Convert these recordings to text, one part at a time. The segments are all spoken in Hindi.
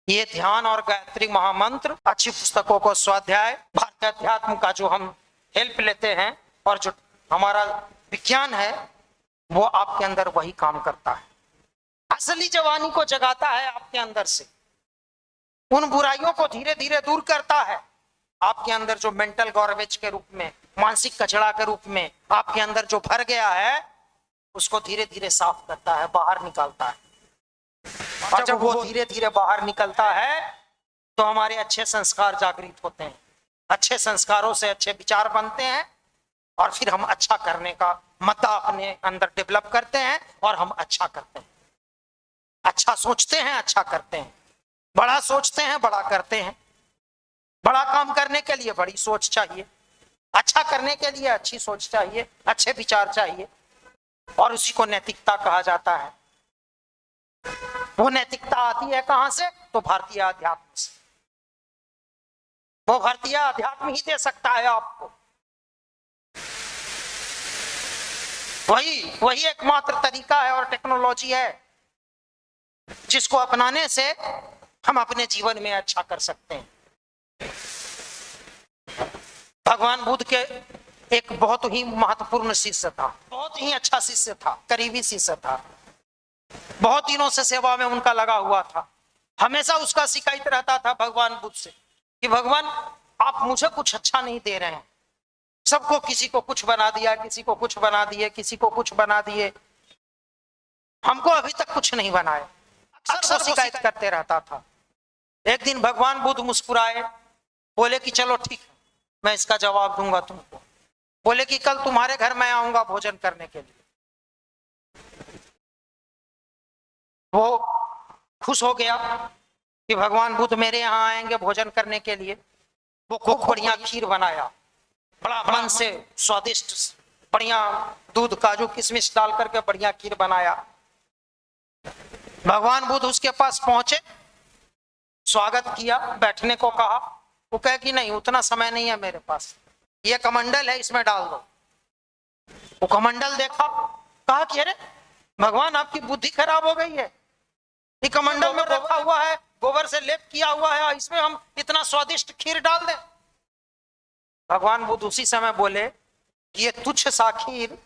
ये ध्यान और गायत्री महामंत्र अच्छी पुस्तकों को स्वाध्याय भारतीय अध्यात्म का जो हम हेल्प लेते हैं और जो हमारा विज्ञान है वो आपके अंदर वही काम करता है। असली जवानी को जगाता है आपके अंदर से, उन बुराइयों को धीरे धीरे दूर करता है। आपके अंदर जो मेंटल गॉर्बेज के रूप में, मानसिक कचरा के रूप में आपके अंदर जो भर गया है उसको धीरे धीरे साफ करता है, बाहर निकालता है। और जब वो धीरे धीरे बाहर निकलता है तो हमारे अच्छे संस्कार जागृत होते हैं, अच्छे संस्कारों से अच्छे विचार बनते हैं और फिर हम अच्छा करने का मद्दा अपने अंदर डेवलप करते हैं और हम अच्छा करते हैं। अच्छा सोचते हैं, अच्छा करते हैं, बड़ा सोचते हैं, बड़ा करते हैं। बड़ा काम करने के लिए बड़ी सोच चाहिए, अच्छा करने के लिए अच्छी सोच चाहिए, अच्छे विचार चाहिए, और उसी को नैतिकता कहा जाता है। वो नैतिकता आती है कहां से? तो भारतीय अध्यात्म से। वो भारतीय अध्यात्म ही दे सकता है आपको। वही एकमात्र तरीका है और टेक्नोलॉजी है जिसको अपनाने से हम अपने जीवन में अच्छा कर सकते हैं। भगवान बुद्ध के एक बहुत ही महत्वपूर्ण शिष्य था, बहुत ही अच्छा शिष्य था, करीबी शिष्य था, बहुत दिनों से सेवा में उनका लगा हुआ था। हमेशा उसका शिकायत रहता था भगवान बुद्ध से कि भगवान आप मुझे कुछ अच्छा नहीं दे रहे हैं, सबको किसी को कुछ बना दिया, किसी को कुछ बना दिए, किसी को कुछ बना दिए, हमको अभी तक कुछ नहीं बनाए। अक्सर शिकायत करते रहता था। एक दिन भगवान बुद्ध मुस्कुराए, बोले कि चलो ठीक है, मैं इसका जवाब दूंगा तुमको। बोले कि कल तुम्हारे घर मैं आऊंगा भोजन करने के लिए। वो खुश हो गया कि भगवान बुद्ध मेरे यहाँ आएंगे भोजन करने के लिए। वो खूब बढ़िया खीर बनाया, बड़ा मन से स्वादिष्ट, बढ़िया दूध काजू किशमिश डाल करके बढ़िया खीर बनाया। भगवान बुद्ध उसके पास पहुंचे, स्वागत किया, बैठने को कहा। वो कहे कि नहीं, उतना समय नहीं है मेरे पास, ये कमंडल है इसमें डाल दो। वो कमंडल देखा, कहा कि अरे भगवान आपकी बुद्धि खराब हो गई है, ये कमंडल में रखा हुआ है, गोबर से लेप किया हुआ है, इसमें हम इतना स्वादिष्ट खीर डाल दें। भगवान बुद्ध उसी समय बोले कि ये तुच्छ सा खीर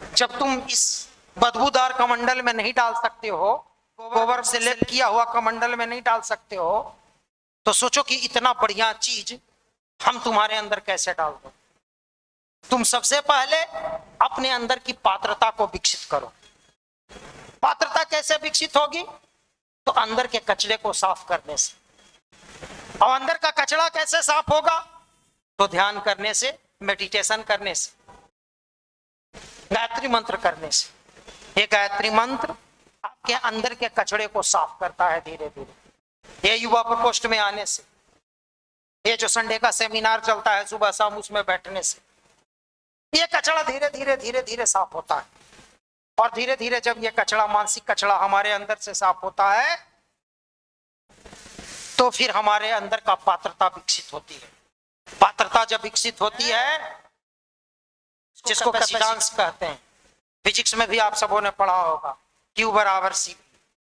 जब तुम इस बदबूदार कमंडल में नहीं डाल सकते हो, गोबर से लेप किया हुआ कमंडल में नहीं डाल सकते हो, तो सोचो कि इतना बढ़िया चीज हम तुम्हारे अंदर कैसे डाल दो। तुम सबसे पहले अपने अंदर की पात्रता को विकसित करो। पात्रता कैसे विकसित होगी? तो अंदर के कचरे को साफ करने से। और अंदर का कचरा कैसे साफ होगा? तो ध्यान करने से, मेडिटेशन करने से, गायत्री मंत्र करने से। ये गायत्री मंत्र आपके अंदर के कचरे को साफ करता है धीरे धीरे। ये युवा प्रकोष्ठ में आने से, ये जो संडे का सेमिनार चलता है सुबह शाम, उसमें बैठने से ये कचरा धीरे धीरे धीरे धीरे साफ होता है। और धीरे धीरे जब ये कचरा, मानसिक कचरा हमारे अंदर से साफ होता है तो फिर हमारे अंदर का पात्रता विकसित होती है। पात्रता जब विकसित होती है, जिसको कैपेसिटेंस कहते हैं, फिजिक्स में भी आप सबों ने पढ़ा होगा, Q बराबर C,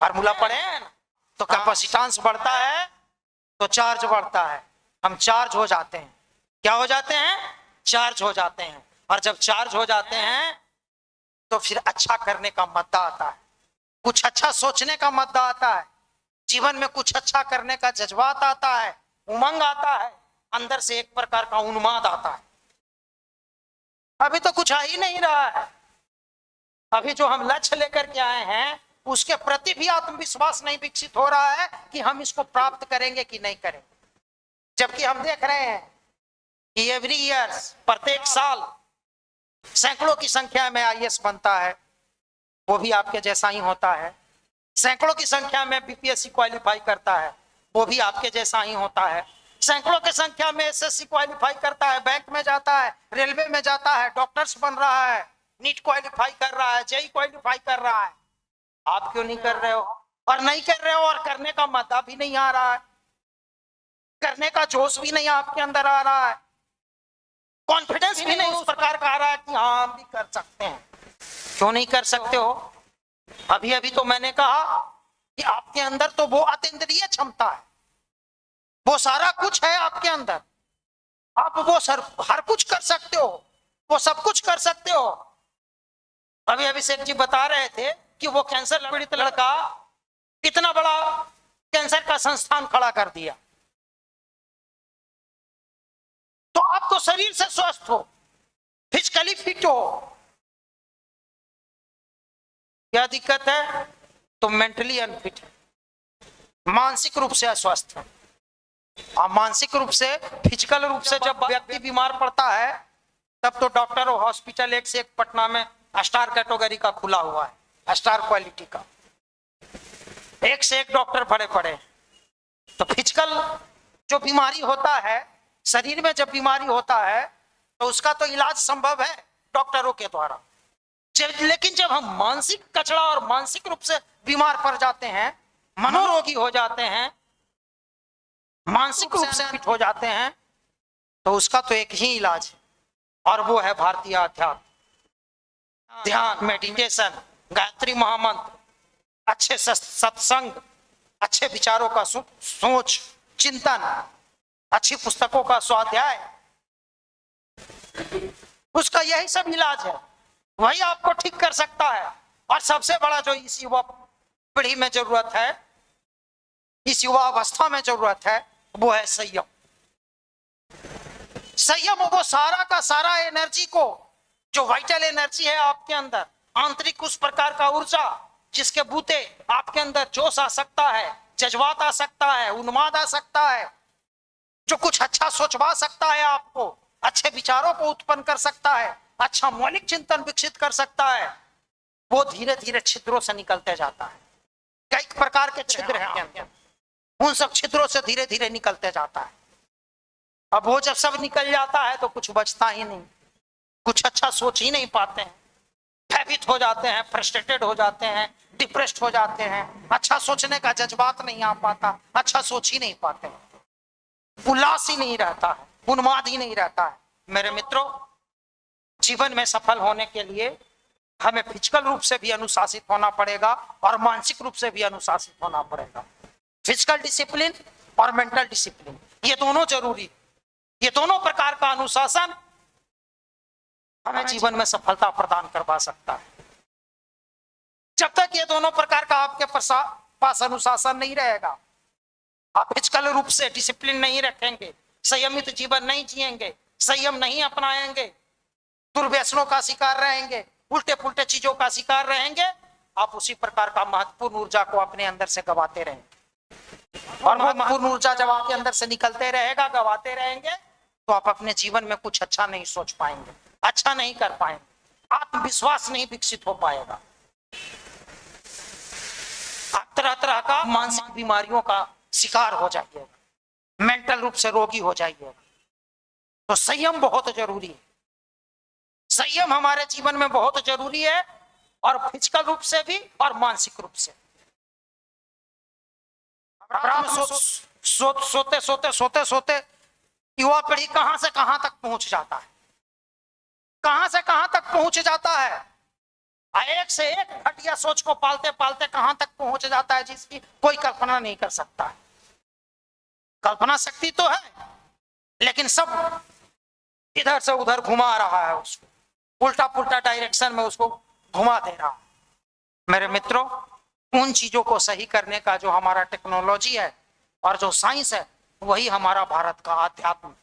फार्मूला पढ़े हैं ना। तो कैपेसिटेंस बढ़ता है तो चार्ज बढ़ता है, हम चार्ज हो जाते हैं। क्या हो जाते हैं? चार्ज हो जाते हैं। और जब चार्ज हो जाते हैं तो फिर अच्छा करने का मद्दा आता है, कुछ अच्छा सोचने का मद्दा आता है, जीवन में कुछ अच्छा करने का जज्बात आता है, उमंग आता है, अंदर से एक प्रकार का उन्माद आता है। अभी तो कुछ आ ही नहीं रहा है। अभी जो हम लक्ष्य लेकर के आए हैं उसके प्रति भी आत्मविश्वास नहीं विकसित हो रहा है कि हम इसको प्राप्त करेंगे कि नहीं करेंगे। जबकि हम देख रहे हैं कि एवरी ईयर, प्रत्येक साल सैकड़ों की संख्या में आईएएस बनता है, वो भी आपके जैसा ही होता है। सैकड़ों की संख्या में बीपीएससी क्वालिफाई करता है, वो भी आपके जैसा ही होता है। सैकड़ों की संख्या में एसएससी क्वालिफाई करता है, बैंक में जाता है, रेलवे में जाता है, डॉक्टर्स बन रहा है, नीट क्वालिफाई कर रहा है, जेई क्वालिफाई कर रहा है। आप क्यों नहीं कर रहे हो? और नहीं कर रहे हो और करने का मद्दा भी नहीं आ रहा है, करने का जोश भी नहीं आपके अंदर आ रहा है, कॉन्फिडेंस भी नहीं उस प्रकार का आ रहा है कि हाँ हम भी कर सकते हैं। क्यों नहीं कर सकते हो? अभी अभी तो मैंने कहा कि आपके अंदर तो वो अतीन्द्रिय क्षमता है, वो सारा कुछ है आपके अंदर, आप वो हर कुछ कर सकते हो, वो सब कुछ कर सकते हो। अभी अभिषेक जी बता रहे थे कि वो कैंसर पीड़ित लड़का इतना बड़ा कैंसर का संस्थान खड़ा कर दिया। तो आप तो शरीर से स्वस्थ हो, फिजिकली फिट हो, क्या दिक्कत है? तो मेंटली अनफिट है, मानसिक रूप से अस्वस्थ है। और मानसिक रूप से, फिजिकल रूप से जब व्यक्ति बीमार पड़ता है तब तो डॉक्टर और हॉस्पिटल एक से एक पटना में स्टार कैटेगरी का खुला हुआ है, स्टार क्वालिटी का, एक से एक डॉक्टर भरे पड़े। तो फिजिकल जो बीमारी होता है, शरीर में जब बीमारी होता है तो उसका तो इलाज संभव है डॉक्टरों के द्वारा। लेकिन जब हम मानसिक कचड़ा और मानसिक रूप से बीमार पड़ जाते हैं, मनोरोगी हो जाते हैं, मानसिक रूप से फिट हो जाते हैं, तो उसका तो एक ही इलाज है और वो है भारतीय अध्यात्म, ध्यान, मेडिटेशन, गायत्री महामंत्र, अच्छे सत्संग, अच्छे विचारों का सोच चिंतन, अच्छी पुस्तकों का स्वाध्याय, उसका यही सब इलाज है, वही आपको ठीक कर सकता है। और सबसे बड़ा जो इस युवा पीढ़ी में जरूरत है, इस युवा अवस्था में जरूरत है, वो है संयम। संयम वो सारा का सारा एनर्जी को, जो वाइटल एनर्जी है आपके अंदर, आंतरिक उस प्रकार का ऊर्जा जिसके बूते आपके अंदर जोश आ सकता है, जज्बात आ सकता है, उन्माद आ सकता है, जो कुछ अच्छा सोचवा सकता है, आपको अच्छे विचारों को उत्पन्न कर सकता है, अच्छा मौलिक चिंतन विकसित कर सकता है, वो धीरे धीरे छिद्रों से निकलते जाता है। कई प्रकार के छिद्र हैं आपके अंदर, उन सब छिद्रों से धीरे धीरे निकलते जाता है। अब वो जब सब निकल जाता है तो कुछ बचता ही नहीं, कुछ अच्छा सोच ही नहीं पाते हैं, भयभीत हो जाते हैं, फ्रस्ट्रेटेड हो जाते हैं, डिप्रेस्ड हो जाते हैं, अच्छा सोचने का जज्बात नहीं आ पाता, अच्छा सोच ही नहीं पाते हैं, उल्लास ही नहीं रहता है, उन्माद ही नहीं रहता है। मेरे मित्रों, जीवन में सफल होने के लिए हमें फिजिकल रूप से भी अनुशासित होना पड़ेगा और मानसिक रूप से भी अनुशासित होना पड़ेगा। फिजिकल डिसिप्लिन और मेंटल डिसिप्लिन, ये दोनों जरूरी, ये दोनों प्रकार का अनुशासन हमें जीवन में सफलता प्रदान करवा सकता है। जब तक ये दोनों प्रकार का आपके पास अनुशासन नहीं रहेगा, आप फिजिकल रूप से डिसिप्लिन नहीं रखेंगे, संयमित जीवन नहीं जिएंगे, संयम नहीं अपनाएंगे, दुर्व्यसनों का शिकार रहेंगे, उल्टे पुल्टे चीजों का शिकार रहेंगे, आप उसी प्रकार का महत्वपूर्ण ऊर्जा को अपने अंदर से गवाते रहेंगे। और महत्वपूर्ण ऊर्जा जब आपके अंदर से निकलते रहेगा, गवाते रहेंगे, तो आप अपने जीवन में कुछ अच्छा नहीं सोच पाएंगे, अच्छा नहीं कर पाएंगे, आत्मविश्वास नहीं विकसित हो पाएगा, आप तरह तरह का मानसिक बीमारियों का शिकार हो जाइएगा, मेंटल रूप से रोगी हो जाइएगा। तो संयम बहुत जरूरी है, संयम हमारे जीवन में बहुत जरूरी है, और फिजिकल रूप से भी और मानसिक रूप से। सोते सोते सोते सोते युवा पीढ़ी कहां से कहां तक पहुंच जाता है, कहां से कहां तक पहुंच जाता है, एक से एक घटिया सोच को पालते पालते कहां तक पहुंच जाता है जिसकी कोई कल्पना नहीं कर सकता है। कल्पना शक्ति तो है, लेकिन सब इधर से उधर घुमा रहा है, उसको उल्टा पुल्टा डायरेक्शन में उसको घुमा दे रहा है। मेरे मित्रों, उन चीजों को सही करने का जो हमारा टेक्नोलॉजी है और जो साइंस है, वही हमारा भारत का आध्यात्म,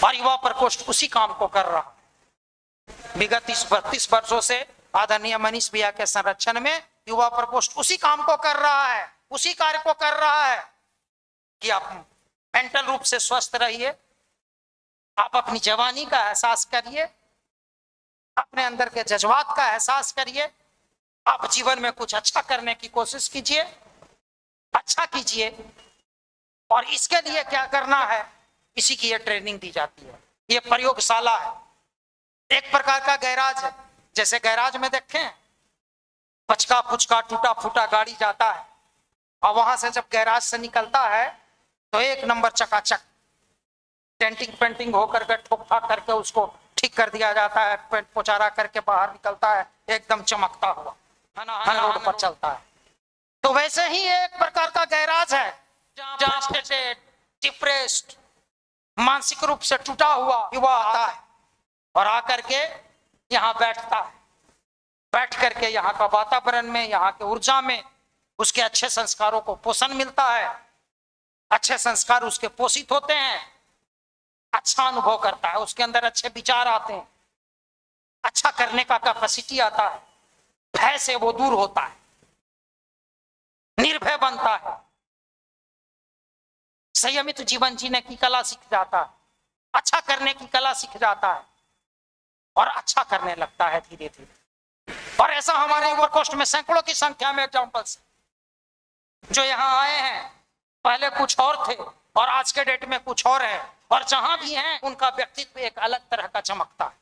और युवा प्रकोष्ठ उसी काम को कर रहा है। विगत 32 वर्षों से आदरणीय मनीष भैया के संरक्षण में युवा प्रकोष्ठ उसी काम को कर रहा है, उसी कार्य को कर रहा है कि आप मेंटल रूप से स्वस्थ रहिए, आप अपनी जवानी का एहसास करिए, अपने अंदर के जज्बात का एहसास करिए, आप जीवन में कुछ अच्छा करने की कोशिश कीजिए, अच्छा कीजिए। और इसके लिए क्या करना है, इसी की ये ट्रेनिंग दी जाती है, ये प्रयोगशाला है, एक प्रकार का गैराज है। जैसे गैराज में देखें, पचका पुचका टूटा फूटा गाड़ी जाता है, और वहां से जब गैराज से निकलता है तो एक नंबर चकाचक डेंटिंग पेंटिंग होकर के ठोक ठाक करके उसको ठीक कर दिया जाता है, पेंट पोचारा करके बाहर निकलता है एकदम चमकता हुआ, है ना, रोड पर चलता है। तो वैसे ही एक प्रकार का गैराज है जहां डिप्रेस्ड, मानसिक रूप से टूटा हुआ युवा आता है और आकर के यहाँ बैठता है। बैठ करके यहाँ का वातावरण में, यहाँ के ऊर्जा में उसके अच्छे संस्कारों को पोषण मिलता है, अच्छे संस्कार उसके पोषित होते हैं, अच्छा अनुभव करता है, उसके अंदर अच्छे विचार आते हैं, अच्छा करने का कैपेसिटी आता है, भय से वो दूर होता है, निर्भय बनता है, संयमित जीवन जीने की कला सीख जाता है, अच्छा करने की कला सीख जाता है और अच्छा करने लगता है धीरे धीरे। और ऐसा हमारे यूवर कोस्ट में सैकड़ों की संख्या में एग्जाम्पल्स जो यहाँ आए हैं, पहले कुछ और थे और आज के डेट में कुछ और है, और जहां भी हैं उनका व्यक्तित्व एक अलग तरह का चमकता है।